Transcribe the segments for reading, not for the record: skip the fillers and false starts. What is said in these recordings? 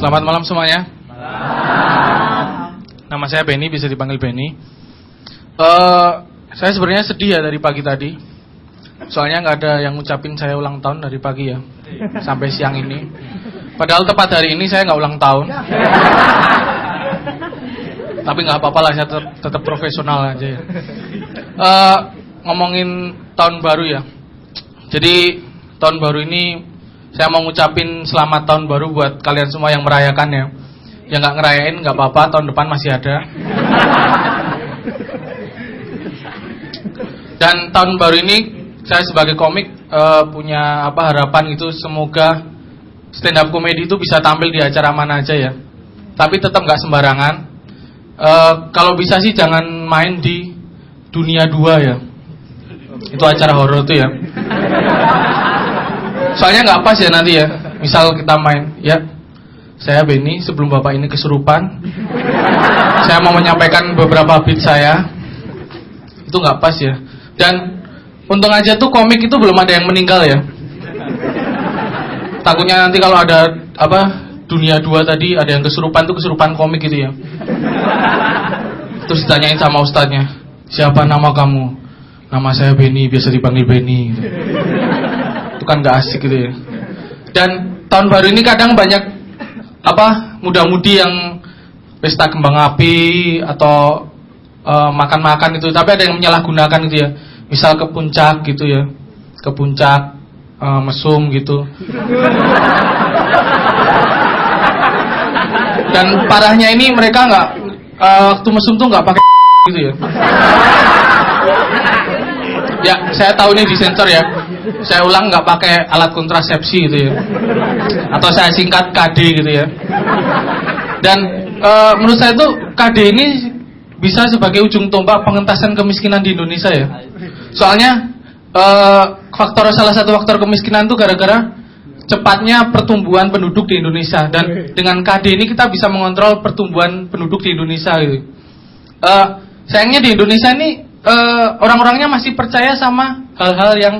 Selamat malam semuanya. Nama saya Benny, bisa dipanggil Benny. Saya sebenarnya sedih ya dari pagi tadi. Soalnya nggak ada yang ngucapin saya ulang tahun dari pagi ya, sampai siang ini. Padahal tepat hari ini saya nggak ulang tahun. Tapi nggak apa-apa lah, saya tetap profesional aja ya. Ngomongin tahun baru ya. Jadi tahun baru ini saya mau ngucapin selamat tahun baru buat kalian semua yang merayakan ya. Yang nggak ngerayain nggak apa-apa, tahun depan masih ada. Dan tahun baru ini saya sebagai komik punya harapan gitu, semoga stand up comedy itu bisa tampil di acara mana aja ya. Tapi tetap nggak sembarangan. Kalau bisa sih jangan main di Dunia 2 ya. Itu acara horor tuh ya. Soalnya nggak pas ya nanti ya. Misal kita main, ya saya Benny, sebelum bapak ini kesurupan, saya mau menyampaikan beberapa beat saya. Itu nggak pas ya. Dan untung aja tuh komik itu belum ada yang meninggal ya. Takutnya nanti kalau ada Dunia 2 tadi ada yang kesurupan, tuh kesurupan komik gitu ya. Terus ditanyain sama ustadznya, siapa nama kamu? Nama saya Benny, biasa dipanggil Benny gitu. Itu kan gak asik gitu ya. Dan tahun baru ini kadang banyak muda-mudi yang pesta kembang api atau makan-makan itu, tapi ada yang menyalahgunakan gitu ya. Misal ke puncak gitu ya, ke puncak mesum gitu. Dan parahnya ini mereka nggak waktu mesum tuh nggak pakai gitu ya. Ya, saya tahu ini disensor ya. Saya ulang, nggak pakai alat kontrasepsi gitu ya. Atau saya singkat KD gitu ya. Dan menurut saya tuh KD ini bisa sebagai ujung tombak pengentasan kemiskinan di Indonesia ya. Soalnya salah satu faktor kemiskinan tuh gara-gara cepatnya pertumbuhan penduduk di Indonesia. Dan dengan KD ini kita bisa mengontrol pertumbuhan penduduk di Indonesia gitu. Sayangnya di Indonesia ini orang-orangnya masih percaya sama hal-hal yang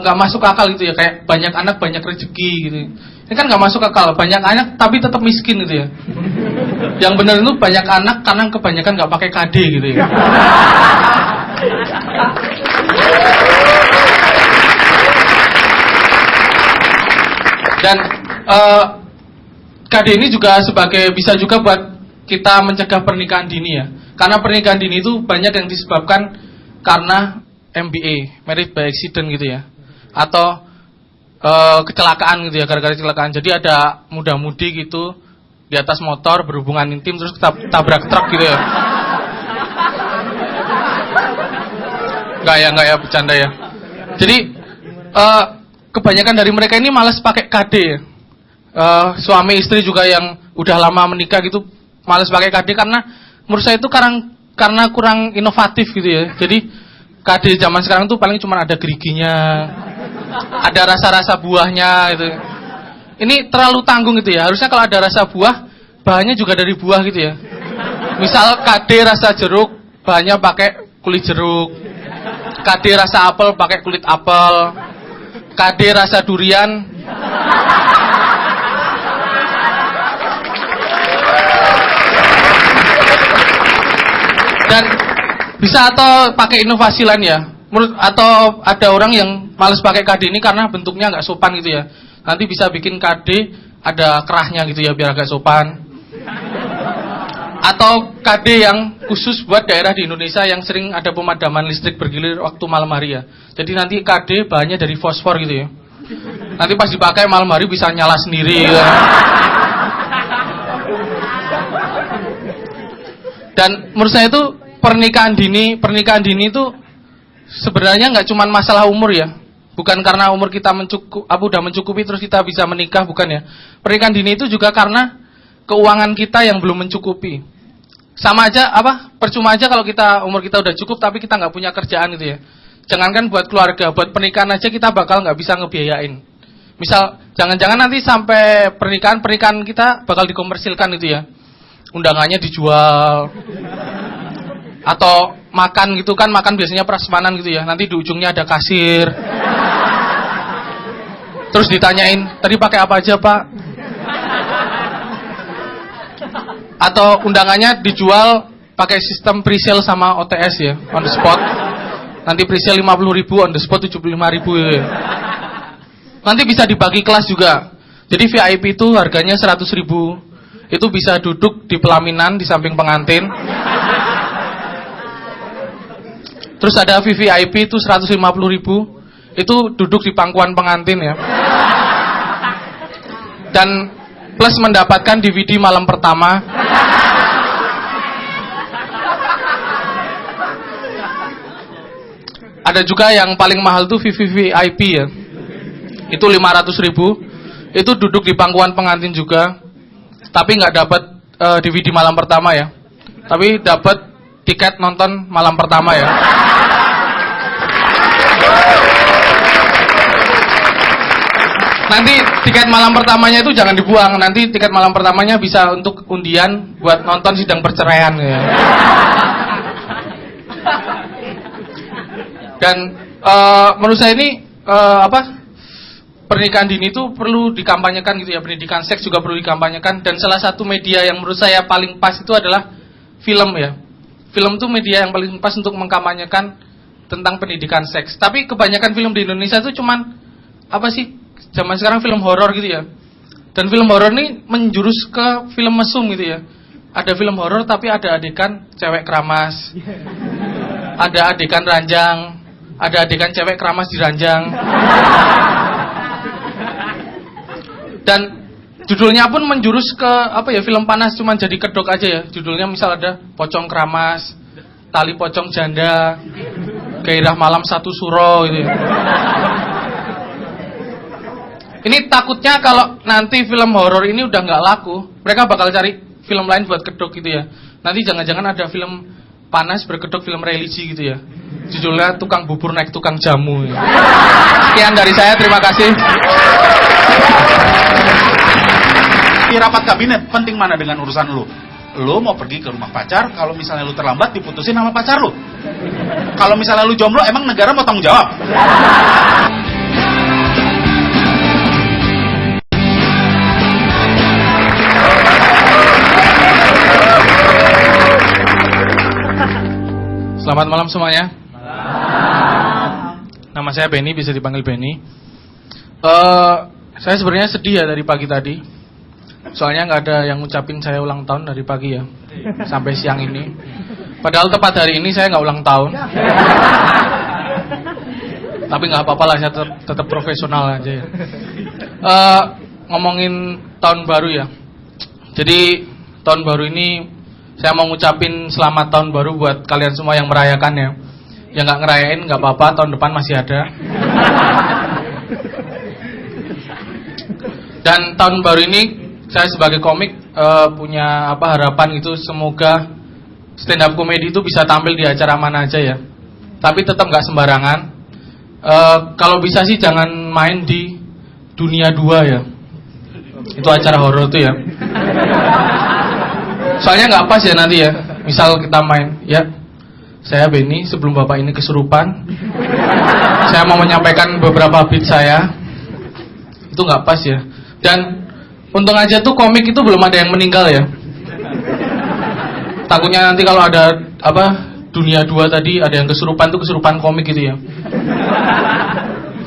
nggak masuk akal gitu ya, kayak banyak anak banyak rezeki gitu. Ini kan nggak masuk akal, banyak anak tapi tetap miskin gitu ya. Yang benar itu banyak anak karena kebanyakan nggak pakai KD gitu ya. Dan KD ini juga bisa juga buat kita mencegah pernikahan dini ya. Karena pernikahan dini itu banyak yang disebabkan karena MBA, married by accident gitu ya. Atau kecelakaan gitu ya, gara-gara kecelakaan. Jadi ada muda-mudi gitu di atas motor berhubungan intim terus tabrak truk gitu ya. Enggak ya, bercanda ya. Jadi kebanyakan dari mereka ini malas pakai KD ya. Suami istri juga yang udah lama menikah gitu malas pakai KD karena menurut saya itu karena kurang inovatif gitu ya. Jadi KD zaman sekarang tuh paling cuma ada geriginya, ada rasa-rasa buahnya gitu. Ini terlalu tanggung gitu ya. Harusnya kalau ada rasa buah, bahannya juga dari buah gitu ya. Misal KD rasa jeruk, bahannya pakai kulit jeruk. KD rasa apel pakai kulit apel. KD rasa durian dan bisa atau pakai inovasi lain ya. Atau ada orang yang males pakai KD ini karena bentuknya nggak sopan gitu ya. Nanti bisa bikin KD ada kerahnya gitu ya biar agak sopan. Atau KD yang khusus buat daerah di Indonesia yang sering ada pemadaman listrik bergilir waktu malam hari ya. Jadi nanti KD bahannya dari fosfor gitu ya. Nanti pas dipakai malam hari bisa nyala sendiri gitu. Dan menurut saya itu pernikahan dini itu sebenarnya nggak cuma masalah umur ya. Bukan karena umur kita udah mencukupi terus kita bisa menikah, bukan ya. Pernikahan dini itu juga karena keuangan kita yang belum mencukupi. Sama aja percuma aja kalau umur kita udah cukup tapi kita nggak punya kerjaan gitu ya. Jangankan buat keluarga, buat pernikahan aja kita bakal nggak bisa ngebiayain. Misal jangan-jangan nanti sampai pernikahan kita bakal dikomersilkan gitu ya. Undangannya dijual. Atau makan gitu kan, makan biasanya prasmanan gitu ya. Nanti di ujungnya ada kasir. Terus ditanyain, tadi pakai apa aja Pak? Atau undangannya dijual pakai sistem presale sama OTS ya, on the spot. Nanti presale 50.000, on the spot 75.000 ya. Nanti bisa dibagi kelas juga. Jadi VIP itu harganya 100.000. Itu bisa duduk di pelaminan di samping pengantin. Terus ada VVIP itu 150.000. Itu duduk di pangkuan pengantin ya. Dan plus mendapatkan DVD malam pertama. Ada juga yang paling mahal tuh VVIP ya. Itu 500.000. Itu duduk di pangkuan pengantin juga. Tapi nggak dapat DVD malam pertama ya. Tapi dapat tiket nonton malam pertama ya. Nanti tiket malam pertamanya itu jangan dibuang. Nanti tiket malam pertamanya bisa untuk undian buat nonton sidang perceraian ya. Dan menurut saya ini pernikahan dini itu perlu dikampanyekan gitu ya. Pendidikan seks juga perlu dikampanyekan. Dan salah satu media yang menurut saya paling pas itu adalah film ya. Film itu media yang paling pas untuk mengkampanyekan tentang pendidikan seks. Tapi kebanyakan film di Indonesia itu cuman zaman sekarang film horor gitu ya. Dan film horor ini menjurus ke film mesum gitu ya. Ada film horor tapi ada adegan cewek keramas. Ada adegan ranjang. Ada adegan cewek keramas di ranjang. Dan judulnya pun menjurus ke film panas, cuman jadi kedok aja ya. Judulnya misal ada pocong keramas, tali pocong janda, gairah malam satu suro gitu ya. Ini takutnya kalau nanti film horor ini udah nggak laku, mereka bakal cari film lain buat kedok gitu ya. Nanti jangan-jangan ada film panas berkedok film religi gitu ya. Judulnya tukang bubur naik tukang jamu ya. Sekian dari saya, terima kasih. Di rapat kabinet penting mana dengan urusan lu? Lu mau pergi ke rumah pacar, kalau misalnya lu terlambat diputusin sama pacar lu. Kalau misalnya lu jomblo, emang negara mau tanggung jawab? Selamat malam semuanya. Nama saya Benny, bisa dipanggil Benny. Saya sebenarnya sedih ya dari pagi tadi. Soalnya nggak ada yang ngucapin saya ulang tahun dari pagi ya, sampai siang ini. Padahal tepat hari ini saya nggak ulang tahun. Tapi nggak apa-apa lah, saya tetap profesional aja ya. Ngomongin tahun baru ya. Jadi tahun baru ini saya mau ngucapin selamat tahun baru buat kalian semua yang merayakan ya. Yang nggak ngerayain nggak apa-apa, tahun depan masih ada. Dan tahun baru ini saya sebagai komik punya harapan gitu, semoga stand up comedy itu bisa tampil di acara mana aja ya. Tapi tetap nggak sembarangan. Kalau bisa sih jangan main di Dunia 2 ya. Itu acara horor tuh ya. Soalnya nggak pas ya nanti ya. Misal kita main, ya saya Benny, sebelum bapak ini kesurupan, saya mau menyampaikan beberapa beat saya. Itu nggak pas ya. Dan untung aja tuh komik itu belum ada yang meninggal ya. Takutnya nanti kalau ada Dunia 2 tadi ada yang kesurupan, tuh kesurupan komik gitu ya.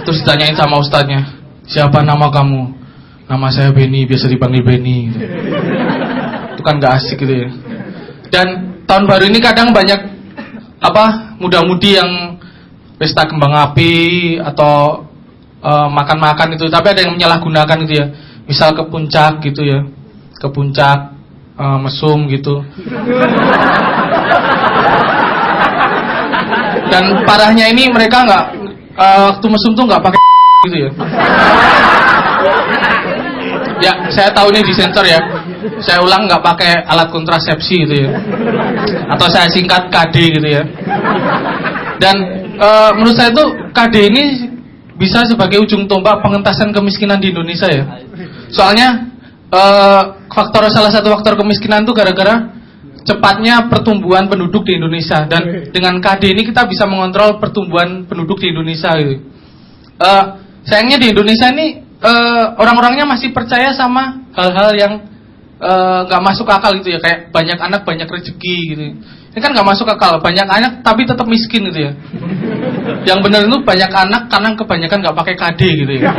Terus ditanyain sama ustadznya, siapa nama kamu? Nama saya Benny, biasa dipanggil Benny gitu. Itu kan gak asik gitu ya. Dan tahun baru ini kadang banyak muda-mudi yang pesta kembang api atau makan-makan itu, tapi ada yang menyalahgunakan gitu ya. Misal ke puncak gitu ya, ke puncak mesum gitu. Dan parahnya ini mereka nggak waktu mesum tuh nggak pakai gitu ya. Ya saya tahu ini disensor ya. Saya ulang, nggak pakai alat kontrasepsi gitu ya. Atau saya singkat KD gitu ya. Dan menurut saya tuh KD ini bisa sebagai ujung tombak pengentasan kemiskinan di Indonesia ya. Soalnya salah satu faktor kemiskinan itu gara-gara cepatnya pertumbuhan penduduk di Indonesia. Dan dengan KD ini kita bisa mengontrol pertumbuhan penduduk di Indonesia gitu. Sayangnya di Indonesia ini orang-orangnya masih percaya sama hal-hal yang nggak masuk akal gitu ya, kayak banyak anak banyak rezeki gitu. Ini kan nggak masuk akal, banyak anak tapi tetap miskin gitu ya. Yang benar itu banyak anak karena kebanyakan nggak pakai KD gitu ya.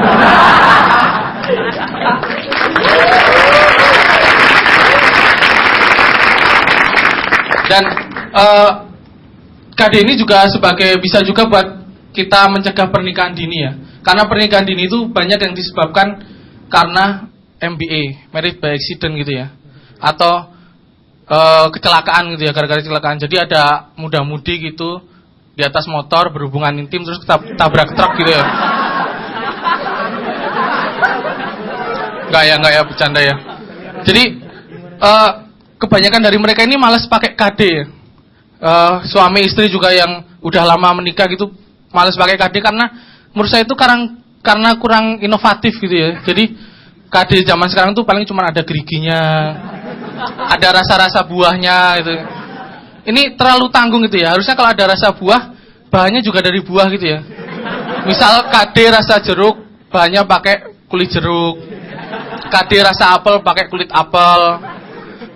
Dan KD ini juga bisa juga buat kita mencegah pernikahan dini ya. Karena pernikahan dini itu banyak yang disebabkan karena MBA, marriage by accident gitu ya, atau kecelakaan gitu ya, gara-gara kecelakaan. Jadi ada muda-mudi gitu di atas motor berhubungan intim terus tabrak truk gitu ya. Enggak ya, bercanda ya. Jadi kebanyakan dari mereka ini malas pakai KD ya. Suami istri juga yang udah lama menikah gitu malas pakai KD karena menurut saya itu karena kurang inovatif gitu ya. Jadi KD zaman sekarang tuh paling cuma ada geriginya, ada rasa-rasa buahnya gitu. Ini terlalu tanggung gitu ya. Harusnya kalau ada rasa buah, bahannya juga dari buah gitu ya. Misal KD rasa jeruk, bahannya pakai kulit jeruk. KD rasa apel pakai kulit apel.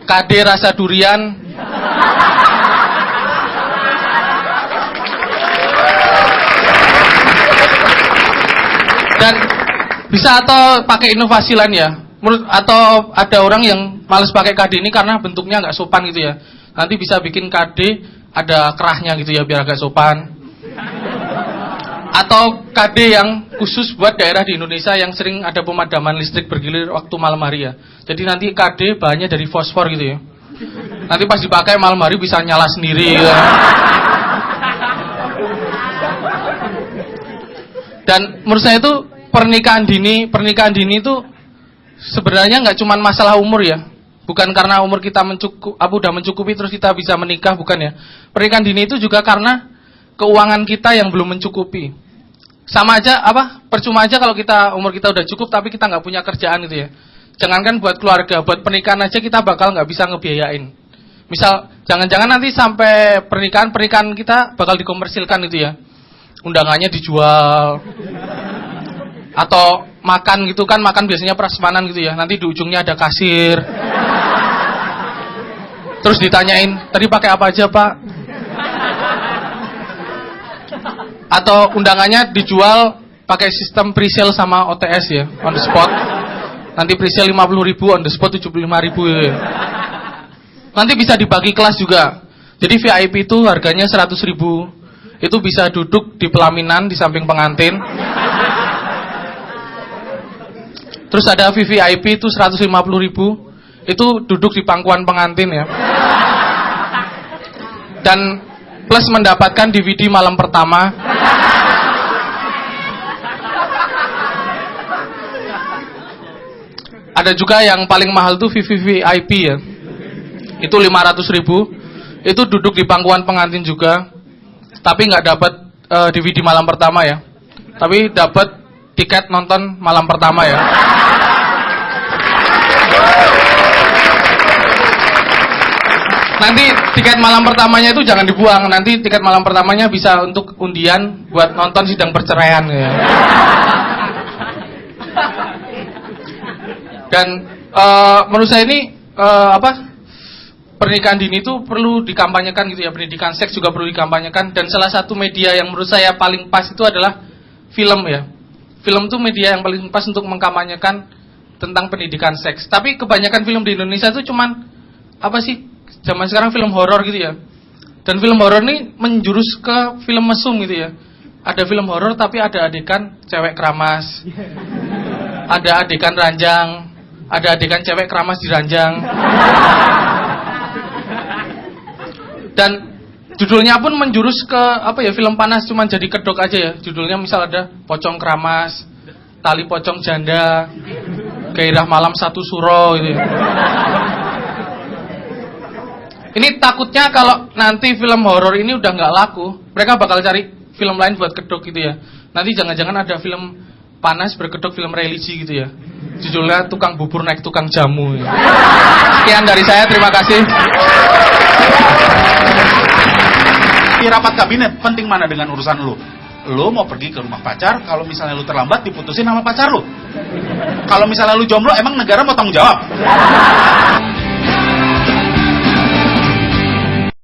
KD rasa durian dan bisa atau pakai inovasi lain ya. Atau ada orang yang males pakai KD ini karena bentuknya nggak sopan gitu ya. Nanti bisa bikin KD ada kerahnya gitu ya biar agak sopan. Atau KD yang khusus buat daerah di Indonesia yang sering ada pemadaman listrik bergilir waktu malam hari ya. Jadi nanti KD bahannya dari fosfor gitu ya. Nanti pas dipakai malam hari bisa nyala sendiri gitu. Dan menurut saya itu pernikahan dini itu sebenarnya nggak cuma masalah umur ya. Bukan karena umur kita udah mencukupi terus kita bisa menikah, bukan ya. Pernikahan dini itu juga karena keuangan kita yang belum mencukupi. Sama aja percuma aja kalau umur kita udah cukup tapi kita nggak punya kerjaan gitu ya. Jangankan buat keluarga, buat pernikahan aja kita bakal nggak bisa ngebiayain. Misal jangan-jangan nanti sampai pernikahan kita bakal dikomersilkan gitu ya. Undangannya dijual. Atau makan gitu kan, makan biasanya prasmanan gitu ya. Nanti di ujungnya ada kasir. Terus ditanyain, tadi pakai apa aja pak? Atau undangannya dijual pakai sistem pre-sale sama OTS ya, on the spot. Nanti pre-sale 50.000, on the spot 75.000 ya. Nanti bisa dibagi kelas juga. Jadi VIP itu harganya 100.000. Itu bisa duduk di pelaminan di samping pengantin. Terus ada VVIP itu 150.000. Itu duduk di pangkuan pengantin ya. Dan plus mendapatkan DVD malam pertama. Ada juga yang paling mahal tuh VVIP ya. Itu 500.000. Itu duduk di pangkuan pengantin juga. Tapi nggak dapat DVD malam pertama ya. Tapi dapat tiket nonton malam pertama ya. Nanti tiket malam pertamanya itu jangan dibuang. Nanti tiket malam pertamanya bisa untuk undian buat nonton sidang perceraian ya. Dan menurut saya ini pernikahan dini itu perlu dikampanyekan gitu ya. Pendidikan seks juga perlu dikampanyekan. Dan salah satu media yang menurut saya paling pas itu adalah film ya. Film itu media yang paling pas untuk mengkampanyekan tentang pendidikan seks. Tapi kebanyakan film di Indonesia itu cuman zaman sekarang film horor gitu ya. Dan film horor ini menjurus ke film mesum gitu ya. Ada film horor tapi ada adegan cewek keramas. Ada adegan ranjang. Ada adegan cewek keramas di ranjang. Dan judulnya pun menjurus ke film panas, cuman jadi kedok aja ya. Judulnya misal ada pocong keramas, tali pocong janda, gairah malam satu suro gitu ya. Ini takutnya kalau nanti film horor ini udah nggak laku, mereka bakal cari film lain buat kedok gitu ya. Nanti jangan-jangan ada film panas berkedok film religi gitu ya. Judulnya tukang bubur naik tukang jamu ya. Sekian dari saya, terima kasih. Di rapat kabinet penting mana dengan urusan lu? Lu mau pergi ke rumah pacar, kalau misalnya lu terlambat diputusin sama pacar lu. Kalau misalnya lu jomblo, emang negara mau tanggung jawab?